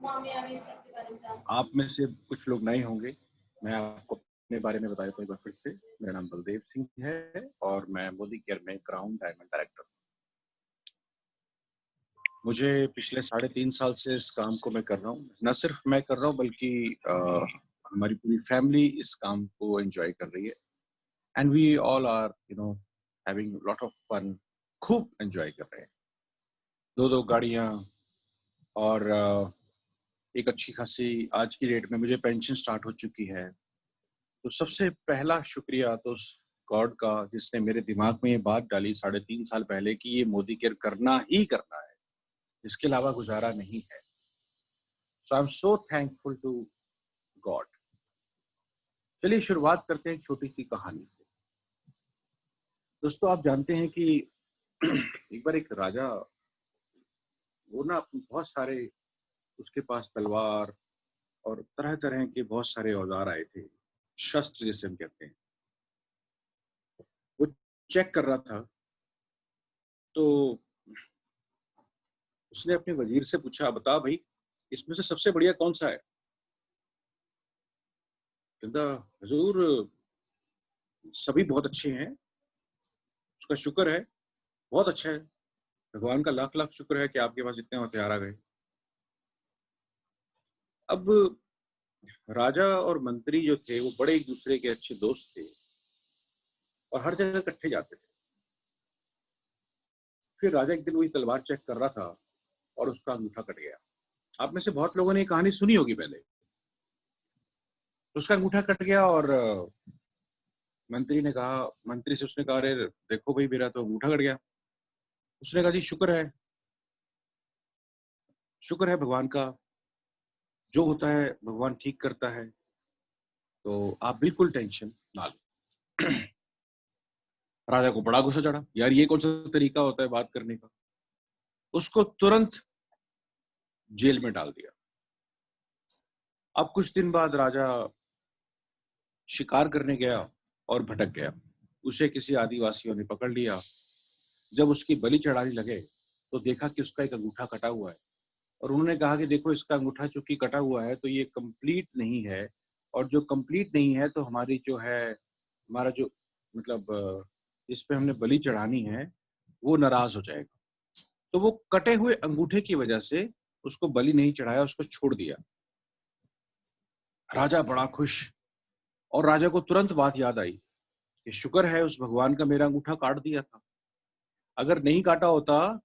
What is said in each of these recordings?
आप में से कुछ लोग नए होंगे, मैं आपको अपने बारे में बता देता हूँ एक बार फिर से। मेरा नाम बलदेव सिंह है और मैं मोदी केयर में क्राउन डायमंड डायरेक्टर हूँ। मुझे पिछले 3.5 साल से इस काम को मैं कर रहा हूँ। न सिर्फ मैं कर रहा हूँ बल्कि हमारी पूरी फैमिली इस काम को एंजॉय कर रही है and we all are having lot of fun. खूब एंजॉय कर रहे हैं। 2-2 गाड़ियाँ और एक अच्छी खासी आज की डेट में मुझे पेंशन स्टार्ट हो चुकी है। तो सबसे पहला शुक्रिया तो उस गॉड का जिसने मेरे दिमाग में ये बात डाली 3.5 साल पहले कि ये मोदी केयर करना ही करना है, इसके अलावा गुजारा नहीं है। So I am so thankful to God. चलिए शुरुआत करते हैं एक छोटी सी कहानी से। दोस्तों, आप जानते हैं कि एक बार एक राजा, वो ना बहुत सारे, उसके पास तलवार और तरह तरह के बहुत सारे औजार आए थे, शस्त्र जिसे हम कहते हैं। वो चेक कर रहा था तो उसने अपने वजीर से पूछा, बता भाई इसमें से सबसे बढ़िया कौन सा है? कहता, हुजूर सभी बहुत अच्छे हैं, उसका शुक्र है, बहुत अच्छा है, भगवान का लाख लाख शुक्र है कि आपके पास इतने हथियार आ गए। अब राजा और मंत्री जो थे वो बड़े एक दूसरे के अच्छे दोस्त थे और हर जगह इकट्ठे जाते थे। फिर राजा एक दिन वही तलवार चेक कर रहा था और उसका अंगूठा कट गया। आप में से बहुत लोगों ने ये कहानी सुनी होगी पहले। तो उसका अंगूठा कट गया और मंत्री से उसने कहा, अरे देखो भाई मेरा तो अंगूठा कट गया। उसने कहा, जी शुक्र है भगवान का, जो होता है भगवान ठीक करता है, तो आप बिल्कुल टेंशन ना लो। राजा को बड़ा गुस्सा चढ़ा, यार ये कौन सा तरीका होता है बात करने का। उसको तुरंत जेल में डाल दिया। अब कुछ दिन बाद राजा शिकार करने गया और भटक गया। उसे किसी आदिवासियों ने पकड़ लिया। जब उसकी बलि चढ़ाने लगे तो देखा कि उसका एक अंगूठा कटा हुआ है और उन्होंने कहा कि देखो इसका अंगूठा चूंकि कटा हुआ है तो ये कंप्लीट नहीं है, और जो कंप्लीट नहीं है तो हमारी जो है, हमारा जो मतलब जिस पे हमने बलि चढ़ानी है वो नाराज हो जाएगा। तो वो कटे हुए अंगूठे की वजह से उसको बलि नहीं चढ़ाया, उसको छोड़ दिया। राजा बड़ा खुश, और राजा को तुरंत बात याद आई कि शुक्र है उस भगवान का मेरा अंगूठा काट दिया था, अगर नहीं काटा होता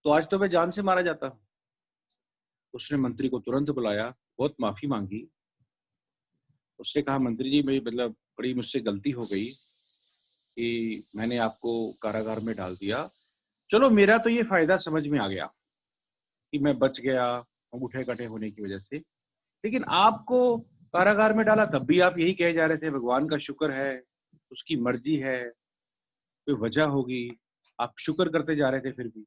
तो आज तो मैं जान से मारा जाता। उसने मंत्री को तुरंत बुलाया, बहुत माफी मांगी। उसने कहा, मंत्री जी मेरी मतलब बड़ी मुझसे गलती हो गई कि मैंने आपको कारागार में डाल दिया। चलो मेरा तो ये फायदा समझ में आ गया कि मैं बच गया अंगूठे कटे होने की वजह से, लेकिन आपको कारागार में डाला तब भी आप यही कहे जा रहे थे भगवान का शुक्र है, उसकी मर्जी है, कोई वजह होगी, आप शुक्र करते जा रहे थे फिर भी।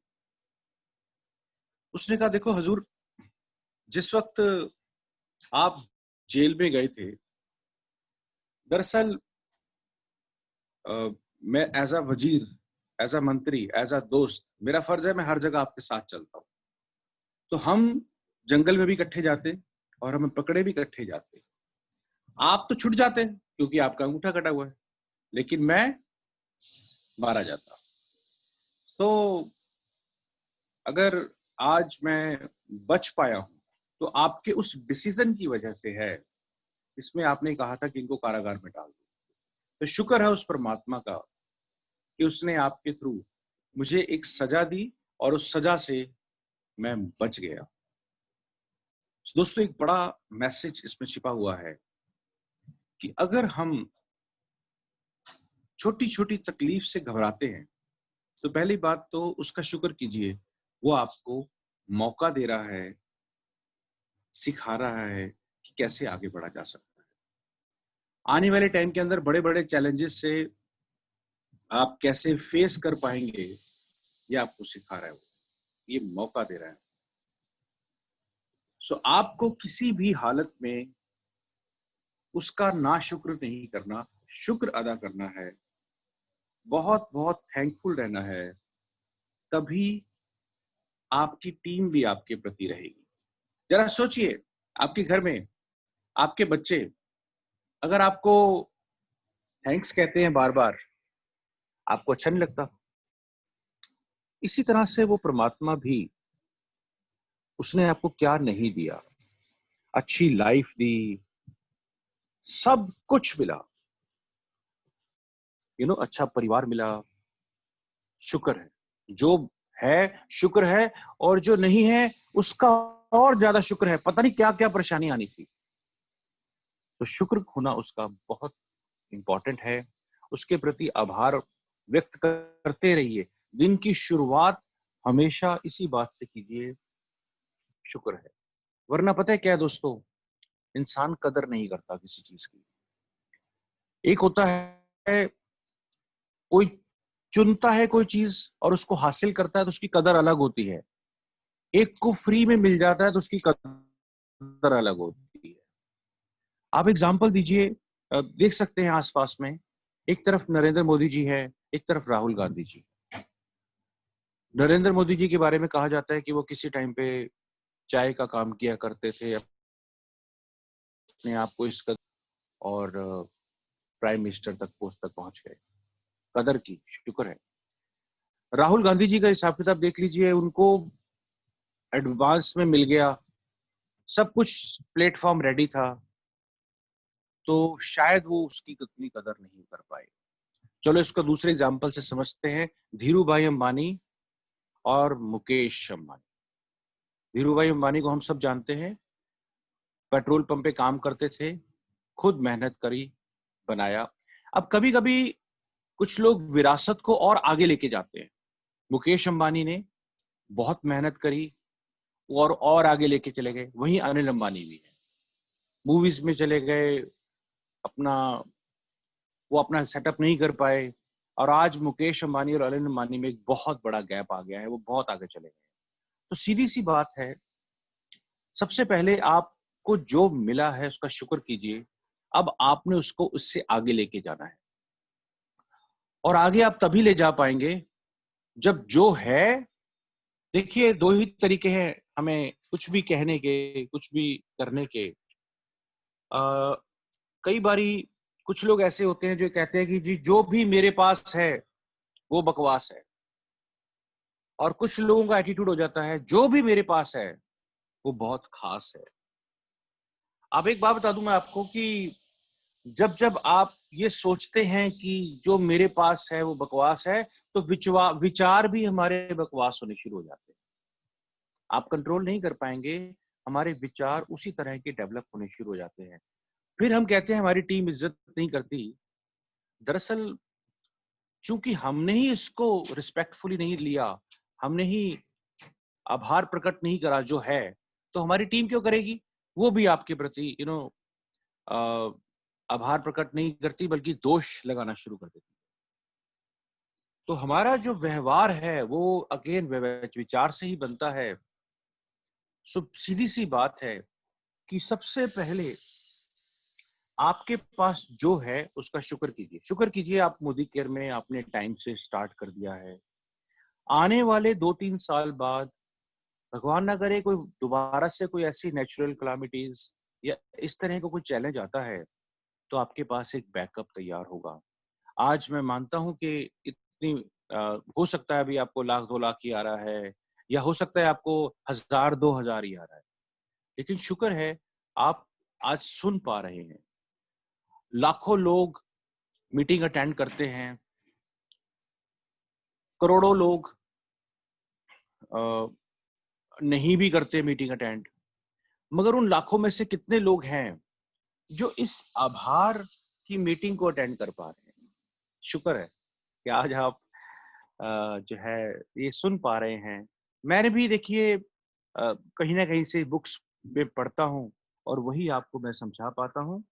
उसने कहा, देखो हजूर, जिस वक्त आप जेल में गए थे, दरअसल मैं एज अ वजीर, एज अ मंत्री, एज अ दोस्त, मेरा फर्ज है मैं हर जगह आपके साथ चलता हूँ। तो हम जंगल में भी इकट्ठे जाते और हमें पकड़े भी इकट्ठे जाते। आप तो छुट जाते क्योंकि आपका अंगूठा कटा हुआ है, लेकिन मैं मारा जाता। तो अगर आज मैं बच पाया हूं तो आपके उस डिसीजन की वजह से है, इसमें आपने कहा था कि इनको कारागार में डाल दो। तो शुक्र है उस परमात्मा का कि उसने आपके थ्रू मुझे एक सजा दी और उस सजा से मैं बच गया। दोस्तों, एक बड़ा मैसेज इसमें छिपा हुआ है कि अगर हम छोटी छोटी तकलीफ से घबराते हैं तो पहली बात तो उसका शुक्र कीजिए, वो आपको मौका दे रहा है, सिखा रहा है कि कैसे आगे बढ़ा जा सकता है। आने वाले टाइम के अंदर बड़े बड़े चैलेंजेस से आप कैसे फेस कर पाएंगे, ये आपको सिखा रहा है, ये मौका दे रहा है। सो आपको किसी भी हालत में उसका नाशुक्र नहीं करना, शुक्र अदा करना है, बहुत बहुत थैंकफुल रहना है। तभी आपकी टीम भी आपके प्रति रहेगी। जरा सोचिए, आपके घर में आपके बच्चे अगर आपको थैंक्स कहते हैं बार बार, आपको अच्छा नहीं लगता? इसी तरह से वो परमात्मा भी, उसने आपको क्या नहीं दिया, अच्छी लाइफ दी, सब कुछ मिला, अच्छा परिवार मिला, शुक्र है। जो है शुक्र है, और जो नहीं है उसका और ज्यादा शुक्र है। पता नहीं क्या क्या परेशानी आनी थी। तो शुक्र होना उसका बहुत इंपॉर्टेंट है। उसके प्रति आभार व्यक्त करते रहिए। दिन की शुरुआत हमेशा इसी बात से कीजिए, शुक्र है। वरना पता है क्या है दोस्तों, इंसान कदर नहीं करता किसी चीज की। एक होता है, कोई चुनता है कोई चीज और उसको हासिल करता है तो उसकी कदर अलग होती है। एक को फ्री में मिल जाता है तो उसकी कदर अलग होती है। आप एग्जाम्पल दीजिए, देख सकते हैं आसपास में, एक तरफ नरेंद्र मोदी जी है, एक तरफ राहुल गांधी जी। नरेंद्र मोदी जी के बारे में कहा जाता है कि वो किसी टाइम पे चाय का काम किया करते थे, अपने आप को इस कदर, और प्राइम मिनिस्टर तक पोस्ट तक पहुंच गए। कदर की, शुक्र है। राहुल गांधी जी का हिसाब किताब देख लीजिए, उनको एडवांस में मिल गया, सब कुछ प्लेटफॉर्म रेडी था, तो शायद वो उसकी उतनी कदर नहीं कर पाए। चलो इसको दूसरे एग्जाम्पल से समझते हैं, धीरू भाई अंबानी और मुकेश अंबानी। धीरू भाई अंबानी को हम सब जानते हैं, पेट्रोल पंप पे काम करते थे, खुद मेहनत करी, बनाया। अब कभी कभी कुछ लोग विरासत को और आगे लेके जाते हैं। मुकेश अंबानी ने बहुत मेहनत करी और आगे लेके चले गए। वहीं अनिल अंबानी भी है, मूवीज में चले गए, अपना वो अपना सेटअप नहीं कर पाए, और आज मुकेश अंबानी और अनिल अंबानी में एक बहुत बड़ा गैप आ गया है, वो बहुत आगे चले गए। तो सीधी सी बात है, सबसे पहले आपको जो मिला है उसका शुक्र कीजिए। अब आपने उसको उससे आगे लेके जाना है, और आगे आप तभी ले जा पाएंगे जब जो है, देखिए दो ही तरीके हैं हमें कुछ भी कहने के, कुछ भी करने के। कई बारी कुछ लोग ऐसे होते हैं जो कहते हैं कि जी जो भी मेरे पास है वो बकवास है, और कुछ लोगों का एटीट्यूड हो जाता है जो भी मेरे पास है वो बहुत खास है। अब एक बात बता दूं मैं आपको कि जब जब आप ये सोचते हैं कि जो मेरे पास है वो बकवास है, तो विचार भी हमारे बकवास होने शुरू हो जाते हैं। आप कंट्रोल नहीं कर पाएंगे, हमारे विचार उसी तरह के डेवलप होने शुरू हो जाते हैं। फिर हम कहते हैं हमारी टीम इज्जत नहीं करती। दरअसल चूंकि हमने ही इसको रिस्पेक्टफुली नहीं लिया, हमने ही आभार प्रकट नहीं करा जो है, तो हमारी टीम क्यों करेगी? वो भी आपके प्रति आभार प्रकट नहीं करती, बल्कि दोष लगाना शुरू कर देती। तो हमारा जो व्यवहार है वो अगेन विचार से ही बनता है। सीधी सी बात है कि सबसे पहले आपके पास जो है उसका शुक्र कीजिए। शुक्र कीजिए, आप मोदी केयर में आपने टाइम से स्टार्ट कर दिया है। आने वाले 2-3 साल बाद, भगवान ना करे कोई दोबारा से कोई ऐसी नेचुरल क्लामिटीज या इस तरह का कोई चैलेंज आता है, तो आपके पास एक बैकअप तैयार होगा। आज मैं मानता हूं कि इतनी हो सकता है अभी आपको 1,00,000-2 लाख ही आ रहा है, या हो सकता है आपको 1,000-2,000 ही आ रहा है, लेकिन शुक्र है आप आज सुन पा रहे हैं। लाखों लोग मीटिंग अटेंड करते हैं, करोड़ों लोग नहीं भी करते मीटिंग अटेंड, मगर उन लाखों में से कितने लोग हैं जो इस आभार की मीटिंग को अटेंड कर पा रहे हैं? शुक्र है कि आज आप जो है ये सुन पा रहे हैं। मैंने भी देखिए कहीं ना कहीं से बुक्स में पढ़ता हूँ, और वही आपको मैं समझा पाता हूँ।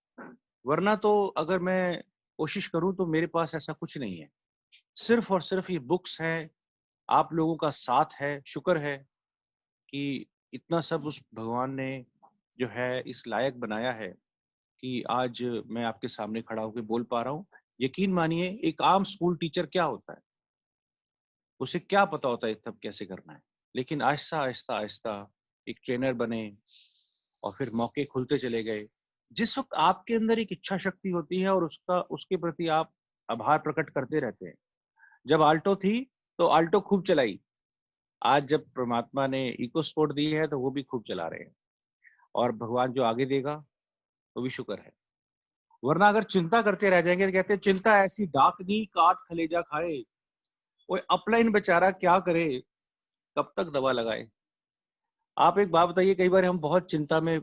वरना तो अगर मैं कोशिश करूं तो मेरे पास ऐसा कुछ नहीं है। सिर्फ और सिर्फ ये बुक्स है, आप लोगों का साथ है। शुक्र है कि इतना सब उस भगवान ने जो है इस लायक बनाया है कि आज मैं आपके सामने खड़ा होकर बोल पा रहा हूँ। यकीन मानिए, एक आम स्कूल टीचर क्या होता है, उसे क्या पता होता है तब कैसे करना है, लेकिन आहिस्ता आहिस्ता आहिस्ता एक ट्रेनर बने और फिर मौके खुलते चले गए। जिस वक्त आपके अंदर एक इच्छा शक्ति होती है और उसके प्रति आप आभार प्रकट करते रहते हैं। जब आल्टो थी तो आल्टो खूब चलाई, आज जब परमात्मा ने इको स्पोर्ट दी है तो वो भी खूब चला रहे हैं, और भगवान जो आगे देगा वो भी शुक्र है। वरना अगर चिंता करते रह जाएंगे तो कहते हैं चिंता ऐसी डाकनी काट कलेजा खाए। वो अपलाइन बेचारा क्या करे, कब तक दवा लगाए। आप एक बात बताइए, कई बार हम बहुत चिंता में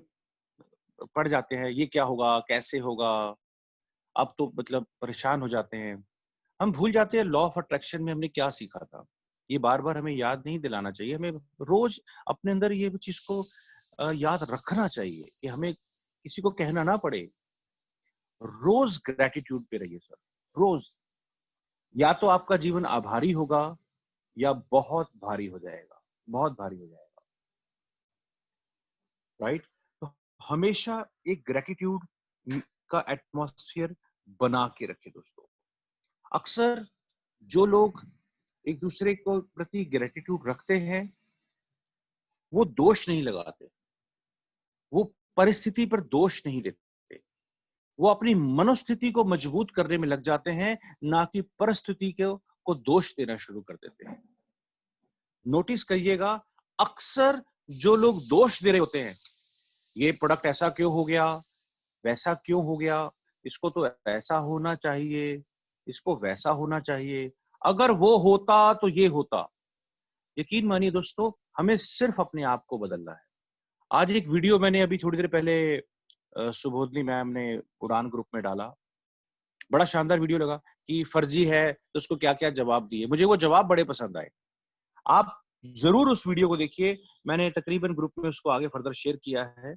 पड़ जाते हैं, ये क्या होगा, कैसे होगा, अब तो मतलब परेशान हो जाते हैं। हम भूल जाते हैं लॉ ऑफ अट्रैक्शन में हमने क्या सीखा था। ये बार बार हमें याद नहीं दिलाना चाहिए, हमें रोज अपने अंदर ये चीज को याद रखना चाहिए कि हमें किसी को कहना ना पड़े। रोज ग्रेटिट्यूड पे रहिए सर, रोज। या तो आपका जीवन आभारी होगा या बहुत भारी हो जाएगा, बहुत भारी हो जाएगा। राइट? तो हमेशा एक ग्रेटिट्यूड का एटमॉस्फेयर बना के रखे दोस्तों। अक्सर जो लोग एक दूसरे को प्रति ग्रेटिट्यूड रखते हैं वो दोष नहीं लगाते, वो परिस्थिति पर दोष नहीं देते, वो अपनी मनोस्थिति को मजबूत करने में लग जाते हैं, ना कि परिस्थिति को दोष देना शुरू कर देते हैं। नोटिस करिएगा, अक्सर जो लोग दोष दे रहे होते हैं, ये प्रोडक्ट ऐसा क्यों हो गया, वैसा क्यों हो गया, इसको तो ऐसा होना चाहिए, इसको वैसा होना चाहिए, अगर वो होता तो ये होता। यकीन मानिए दोस्तों, हमें सिर्फ अपने आप को बदलना है। आज एक वीडियो मैंने अभी थोड़ी देर पहले सुबोधनी मैम ने उड़ान ग्रुप में डाला, बड़ा शानदार वीडियो लगा कि फर्जी है तो उसको क्या क्या जवाब दिए। मुझे वो जवाब बड़े पसंद आए। आप जरूर उस वीडियो को देखिए, मैंने तकरीबन ग्रुप में उसको आगे फर्दर शेयर किया है।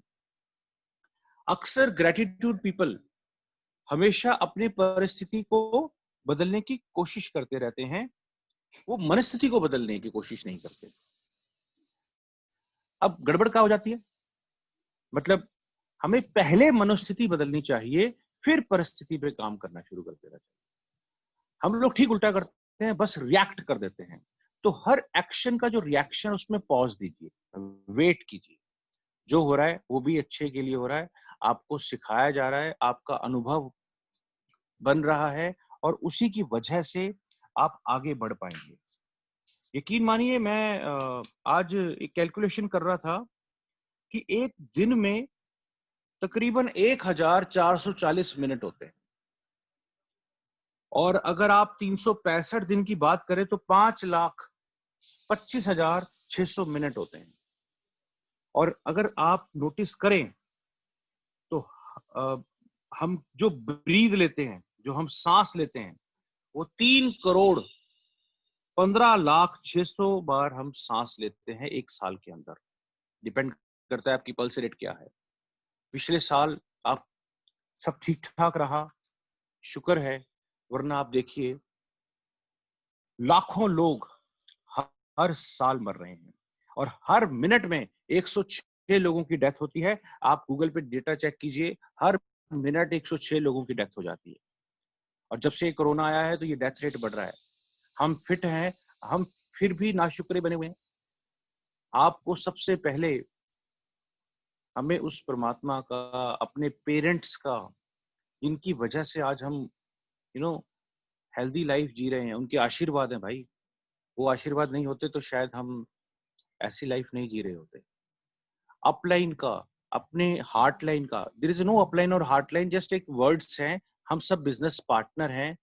अक्सर ग्रेटिट्यूड पीपल हमेशा अपनी परिस्थिति को बदलने की कोशिश करते रहते हैं, वो मनस्थिति को बदलने की कोशिश नहीं करते। अब गड़बड़ क्या हो जाती है, मतलब हमें पहले मनोस्थिति बदलनी चाहिए, फिर परिस्थिति पे काम करना शुरू करते रहते हैं। हम लोग ठीक उल्टा करते हैं, बस रिएक्ट कर देते हैं। तो हर एक्शन का जो रिएक्शन, उसमें पॉज दीजिए, वेट कीजिए। जो हो रहा है वो भी अच्छे के लिए हो रहा है, आपको सिखाया जा रहा है, आपका अनुभव बन रहा है, और उसी की वजह से आप आगे बढ़ पाएंगे। यकीन मानिए, मैं आज एक कैलकुलेशन कर रहा था कि एक दिन में तकरीबन 1440 मिनट होते हैं, और अगर आप 365 दिन की बात करें तो 5,25,600 मिनट होते हैं। और अगर आप नोटिस करें तो हम जो ब्रीद लेते हैं, जो हम सांस लेते हैं, वो 3,15,06,000 बार हम सांस लेते हैं एक साल के अंदर। डिपेंड करता है आपकी पल्स रेट क्या है। पिछले साल आप सब ठीक ठाक रहा, शुक्र है, वरना आप देखिए लाखों लोग हर साल मर रहे हैं, और हर मिनट में 106 लोगों की डेथ होती है। आप गूगल पे डेटा चेक कीजिए, हर मिनट 106 लोगों की डेथ हो जाती है। और जब से कोरोना आया है तो ये डेथ रेट बढ़ रहा है। हम फिट हैं, हम फिर भी नाशुक्रे बने हुए हैं। आपको सबसे पहले हमें उस परमात्मा का, अपने पेरेंट्स का, इनकी वजह से आज हम हेल्दी लाइफ जी रहे हैं, उनके आशीर्वाद हैं भाई। वो आशीर्वाद नहीं होते तो शायद हम ऐसी लाइफ नहीं जी रहे होते। अपलाइन का, अपने हार्ट लाइन का, देयर इज नो अपलाइन और हार्ट लाइन, जस्ट एक वर्ड्स हैं। हम सब बिजनेस पार्टनर हैं।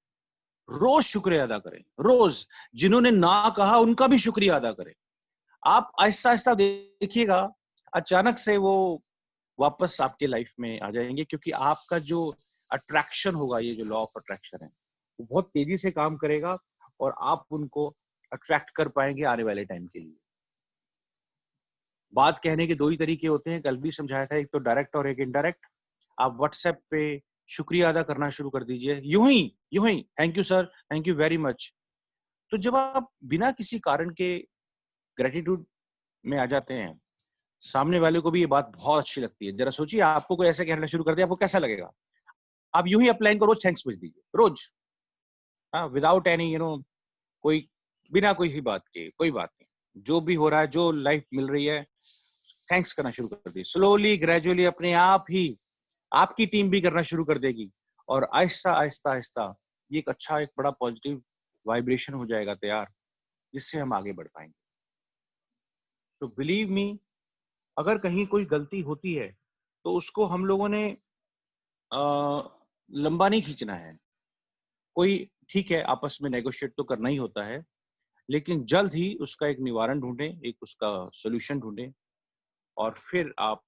रोज शुक्रिया अदा करें, रोज। जिन्होंने ना कहा उनका भी शुक्रिया अदा करें। आप आहिस्ता आहिस्ता देखिएगा, अचानक से वो वापस आपके लाइफ में आ जाएंगे, क्योंकि आपका जो अट्रैक्शन होगा, ये जो लॉ ऑफ अट्रैक्शन है, वो बहुत तेजी से काम करेगा, और आप उनको अट्रैक्ट कर पाएंगे आने वाले टाइम के लिए। बात कहने के दो ही तरीके होते हैं, कल भी समझाया था, एक तो डायरेक्ट और एक इनडायरेक्ट। आप व्हाट्सएप पे शुक्रिया अदा करना शुरू कर दीजिए, यूं ही thank you sir, thank you very much. तो जब आप बिना किसी कारण के ग्रेटिट्यूड में आ जाते हैं, सामने वाले को भी ये बात बहुत अच्छी लगती है। जरा सोचिए, आपको कोई ऐसे कहना शुरू कर दिया, आपको कैसा लगेगा? आप यूं ही अपलाइन को रोज थैंक्स भेज दीजिए, रोज, हाँ, विदाउट एनी कोई, बिना कोई ही बात के, कोई बात नहीं, जो भी हो रहा है, जो लाइफ मिल रही है, थैंक्स करना शुरू कर दिए। स्लोली ग्रेजुअली अपने आप ही आपकी टीम भी करना शुरू कर देगी और आहिस्ता आहिस्ता आहिस्ता ये एक अच्छा एक बड़ा पॉजिटिव वाइब्रेशन हो जाएगा तैयार, जिससे हम आगे बढ़ पाएंगे। तो बिलीव मी, अगर कहीं कोई गलती होती है तो उसको हम लोगों ने लंबा नहीं खींचना है। कोई ठीक है, आपस में नेगोशिएट तो करना ही होता है, लेकिन जल्द ही उसका एक निवारण ढूंढें, एक उसका सोल्यूशन ढूंढें और फिर आप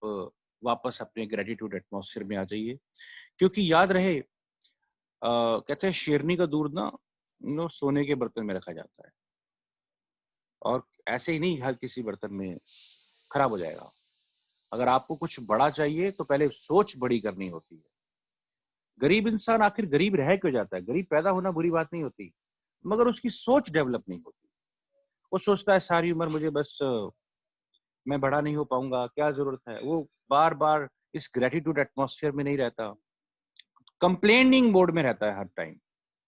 वापस अपने ग्रेटिट्यूड एटमॉस्फेयर में आ जाइए। क्योंकि याद रहे, कहते हैं शेरनी का दूध ना सोने के बर्तन में रखा जाता है और ऐसे ही नहीं हर किसी बर्तन में खराब हो जाएगा। अगर आपको कुछ बड़ा चाहिए तो पहले सोच बड़ी करनी होती है। गरीब इंसान आखिर गरीब रह क्यों जाता है? गरीब पैदा होना बुरी बात नहीं होती, मगर उसकी सोच डेवलप नहीं होती। वो सोचता है सारी उम्र मुझे बस मैं बड़ा नहीं हो पाऊंगा, क्या जरूरत है। वो बार बार इस ग्रेटिट्यूड एटमॉस्फेयर में नहीं रहता, कंप्लेनिंग मोड में रहता है हर टाइम।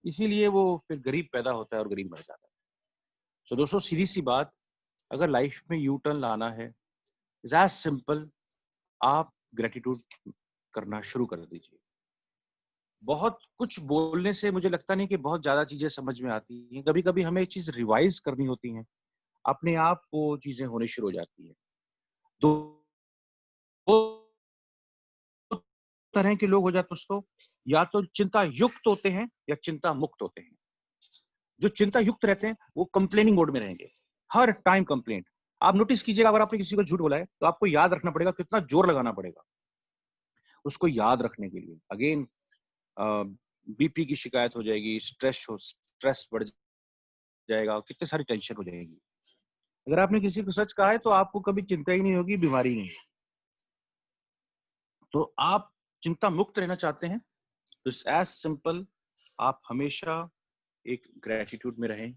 इसीलिए वो फिर गरीब पैदा होता है और गरीब मर जाता है। तो दोस्तों सीधी सी बात, अगर लाइफ में यू टर्न लाना है, इज एज सिंपल, आप ग्रेटिट्यूड करना शुरू कर दीजिए। बहुत कुछ बोलने से मुझे लगता नहीं कि बहुत ज्यादा चीजें समझ में आती हैं। कभी कभी हमें चीज रिवाइज करनी होती है, अपने आप वो चीजें होनी शुरू हो जाती है। दो तरह के लोग हो जाते हैं दोस्तों, या तो चिंता युक्त होते हैं या चिंता मुक्त होते हैं। जो चिंता युक्त रहते हैं वो कंप्लेनिंग मोड में रहेंगे, हर टाइम कंप्लेंट। आप नोटिस कीजिएगा, अगर आपने किसी को झूठ बोला है तो आपको याद रखना पड़ेगा, कितना जोर लगाना पड़ेगा उसको याद रखने के लिए। अगेन बीपी की शिकायत हो जाएगी, स्ट्रेस बढ़ जाएगा, कितनी सारी टेंशन हो जाएगी। अगर आपने किसी को सच कहा है तो आपको कभी चिंता ही नहीं होगी, बीमारी नहीं होगी। तो आप चिंता मुक्त रहना चाहते हैं तो एज सिंपल, आप हमेशा एक ग्रेटिट्यूड में रहें,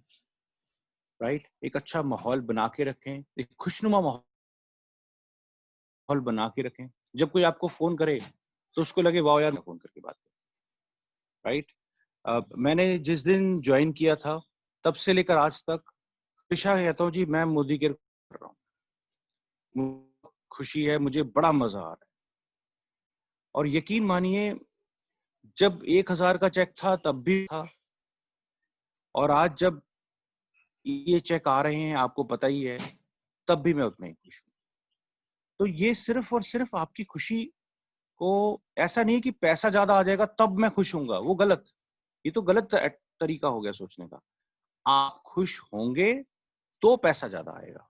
राइट। एक अच्छा माहौल बना के रखें, एक खुशनुमा माहौल बना के रखें। जब कोई आपको फोन करे तो उसको लगे वाह यार, फोन करके बात करें, राइट। मैंने जिस दिन ज्वाइन किया था तब से लेकर आज तक हमेशा कहता हूँ जी मैं मोदी केयर कर रहा हूँ, खुशी है, मुझे बड़ा मजा आ रहा है। और यकीन मानिए, जब 1000 का चेक था तब भी था, और आज जब ये चेक आ रहे हैं आपको पता ही है, तब भी मैं उतना ही खुश हूँ। तो ये सिर्फ और सिर्फ आपकी खुशी को, ऐसा नहीं है कि पैसा ज्यादा आ जाएगा तब मैं खुश हूंगा, वो गलत। ये तो गलत तरीका हो गया सोचने का। आप खुश होंगे तो पैसा ज्यादा आएगा,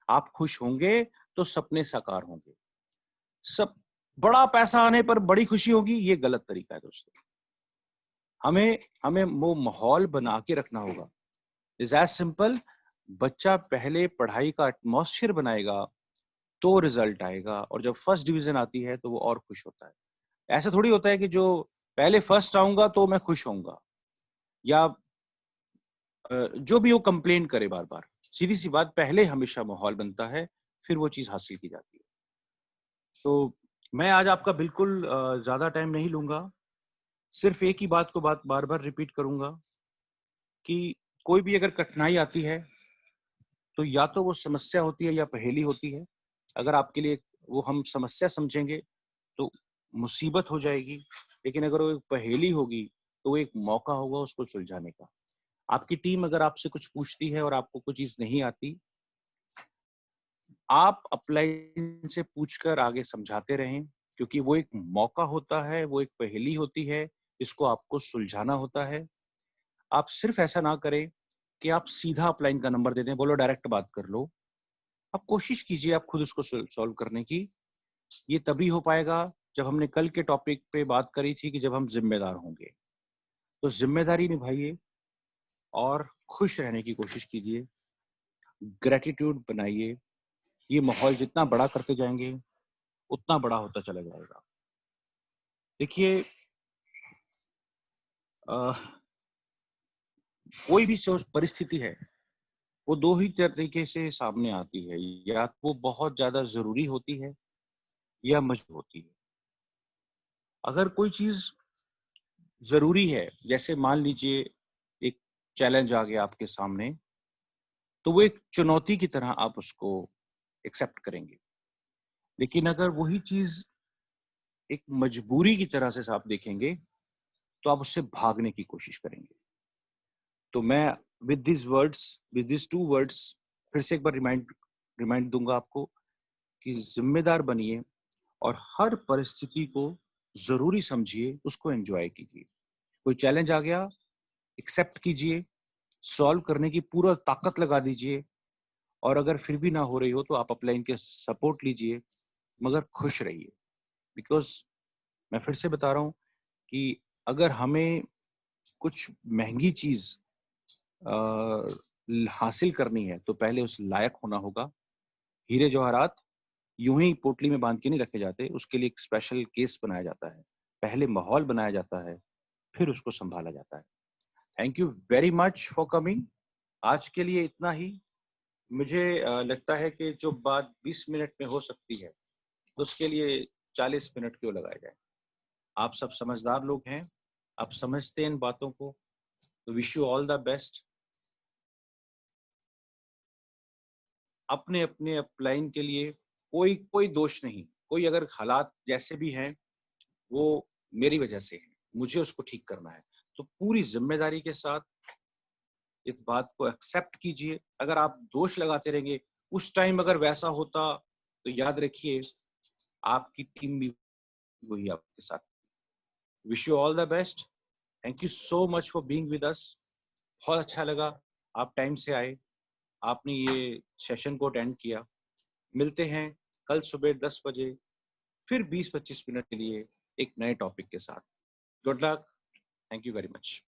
आप खुश होंगे तो सपने साकार होंगे। सब बड़ा पैसा आने पर बड़ी खुशी होगी, ये गलत तरीका है दोस्तों। हमें हमें वो माहौल बना के रखना होगा। इज एज सिंपल, बच्चा पहले पढ़ाई का एटमॉस्फेयर बनाएगा तो रिजल्ट आएगा, और जब फर्स्ट डिवीजन आती है तो वो और खुश होता है। ऐसा थोड़ी होता है कि जो पहले फर्स्ट आऊंगा तो मैं खुश होऊंगा, या जो भी वो कंप्लेन करे बार बार। सीधी सी बात, पहले हमेशा माहौल बनता है, फिर वो चीज हासिल की जाती है। सो मैं आज आपका बिल्कुल ज्यादा टाइम नहीं लूंगा, सिर्फ एक ही बात को बार बार रिपीट करूंगा कि कोई भी अगर कठिनाई आती है तो या तो वो समस्या होती है या पहेली होती है। अगर आपके लिए वो हम समस्या समझेंगे तो मुसीबत हो जाएगी, लेकिन अगर वो एक पहेली होगी तो वो एक मौका होगा उसको सुलझाने का। आपकी टीम अगर आपसे कुछ पूछती है और आपको कुछ चीज नहीं आती, आप अपलाइन से पूछकर आगे समझाते रहें, क्योंकि वो एक मौका होता है, वो एक पहेली होती है, इसको आपको सुलझाना होता है। आप सिर्फ ऐसा ना करें कि आप सीधा अपलाइन का नंबर दे दें, बोलो डायरेक्ट बात कर लो। आप कोशिश कीजिए आप खुद उसको सॉल्व करने की। ये तभी हो पाएगा जब हमने कल के टॉपिक पे बात करी थी कि जब हम जिम्मेदार होंगे। तो जिम्मेदारी निभाइए और खुश रहने की कोशिश कीजिए, ग्रेटिट्यूड बनाइए। ये माहौल जितना बड़ा करते जाएंगे उतना बड़ा होता चला जाएगा। देखिए, कोई भी परिस्थिति है वो दो ही तरीके से सामने आती है, या वो बहुत ज्यादा जरूरी होती है या मजबूरी होती है। अगर कोई चीज जरूरी है, जैसे मान लीजिए एक चैलेंज आ गया आपके सामने, तो वो एक चुनौती की तरह आप उसको एक्सेप्ट करेंगे। लेकिन अगर वही चीज एक मजबूरी की तरह से आप देखेंगे तो आप उससे भागने की कोशिश करेंगे। तो मैं विद दिस टू वर्ड्स फिर से एक बार रिमाइंड दूंगा आपको कि जिम्मेदार बनिए और हर परिस्थिति को जरूरी समझिए, उसको एंजॉय कीजिए। कोई चैलेंज आ गया, एक्सेप्ट कीजिए, सॉल्व करने की पूरा ताकत लगा दीजिए, और अगर फिर भी ना हो रही हो तो आप अपलाइन के सपोर्ट लीजिए, मगर खुश रहिए। बिकॉज मैं फिर से बता रहा हूं कि अगर हमें कुछ महंगी चीज हासिल करनी है तो पहले उस लायक होना होगा। हीरे जवाहरात यूं ही पोटली में बांध के नहीं रखे जाते, उसके लिए एक स्पेशल केस बनाया जाता है, पहले माहौल बनाया जाता है, फिर उसको संभाला जाता है। Thank you very much for coming. आज के लिए इतना ही। मुझे लगता है कि जो बात 20 मिनट में हो सकती है उसके लिए 40 मिनट क्यों लगाए जाए। आप सब समझदार लोग हैं, आप समझते हैं इन बातों को, तो wish you all the best. अपने अपने अपलाइन के लिए कोई कोई दोष नहीं, कोई अगर हालात जैसे भी हैं वो मेरी वजह से है, मुझे उसको ठीक करना है, तो पूरी जिम्मेदारी के साथ इस बात को एक्सेप्ट कीजिए। अगर आप दोष लगाते रहेंगे, उस टाइम अगर वैसा होता तो याद रखिए आपकी टीम भी वही आपके साथ। Wish you all the best. Thank you so much for being with us. बहुत अच्छा लगा आप टाइम से आए, आपने ये सेशन को अटेंड किया। मिलते हैं कल सुबह 10 बजे फिर 20-25 मिनट के लिए एक नए टॉपिक के साथ। Good luck. Thank you very much.